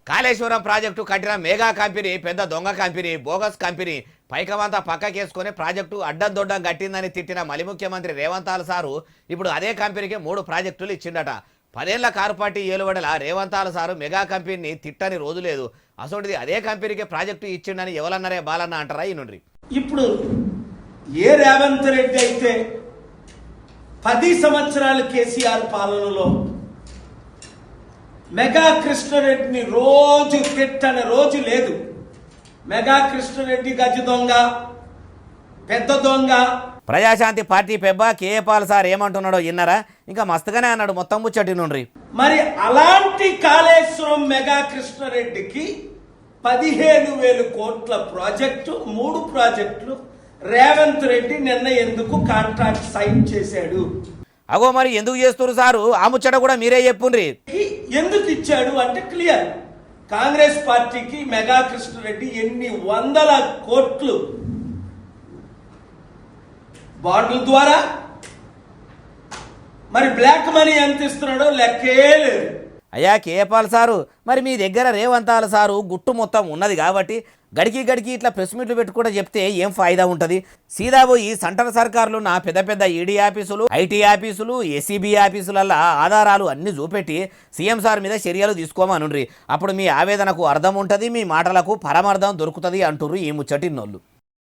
Kaleshwaram project కట్టిన mega company పెద్ద దొంగ కంపెనీ, బోగస్ కంపెనీ. పైకమంతా పక్కకేసుకొని ప్రాజెక్టు అడ్డం దొడ్డం కట్టిందని తిట్టిన మలి ముఖ్యమంత్రి రేవంతాల సారు ఇప్పుడు అదే కంపెనీకి 3 ప్రాజెక్టులు ఇచ్చిండట. 10 ఏళ్ల కారు పార్టీ ఏలుబడల రేవంతాల సారు మెగా కంపెనీని తిట్టని రోజు లేదు. అసోంటిది అదే కంపెనీకి ప్రాజెక్టు ఇచ్చిండని ఎవరన్నారే బాలన్న అంటారా ఈ నుండి. ఇప్పుడు ఏ రేవంత్ రెడ్డి అయితే 10 సంవత్సరాలు కేసీఆర్ పాలనలో మెగా కృష్ణారెడ్డిని రోజు తిట్టని రోజు లేదు. మెగా కృష్ణారెడ్డి గజ దొంగ, పెద్ద దొంగ. ప్రజాశాంతి పార్టీ పెబ్బ కేఏపాల్ సార్ ఏమంటున్నాడో విన్నారా? ఇంకా మస్తుగానే అన్నాడు మొత్తం ముచ్చటి నుండి. మరి అలాంటి కాళేశ్వరం మెగా కృష్ణారెడ్డికి 15,000 కోట్ల ప్రాజెక్టు, 3 ప్రాజెక్టులు రేవంత్ రెడ్డి నిన్న ఎందుకు కాంట్రాక్ట్ సైన్ చేశాడు? అగో మరి ఎందుకు చేస్తున్నారు సారు? ఆ ముచ్చట కూడా మీరే చెప్పుండ్రి. ఎందుకు ఇచ్చాడు అంటే క్లియర్. కాంగ్రెస్ పార్టీకి మెగా కృష్ణారెడ్డి ఎన్ని వందల కోట్లు బాండ్ల ద్వారా, మరి బ్లాక్ మనీ ఎంత ఇస్తున్నాడో లెక్కే లేదు. అయ్యా కేపాల్ సారు, మరి మీ దగ్గర రేవంతాల సారు గుట్టు మొత్తం ఉన్నది కాబట్టి గడికి ఇట్లా ప్రెస్ మీట్లు పెట్టుకుంటే చెప్తే ఏం ఫాయిదా ఉంటుంది? సీదా పోయి సెంట్రల్ సర్కారులు నా పెద్ద ఈడీ ఆఫీసులు, ఐటీ ఆఫీసులు, ఏసీబీ ఆఫీసులల్లో ఆధారాలు అన్ని చూపెట్టి సీఎం సార్ మీద చర్యలు తీసుకోమనుండ్రి. అప్పుడు మీ ఆవేదనకు అర్థం ఉంటుంది, మీ మాటలకు పరమార్థం దొరుకుతుంది అంటుర్రు ఈ ముచ్చటిన్నోళ్ళు.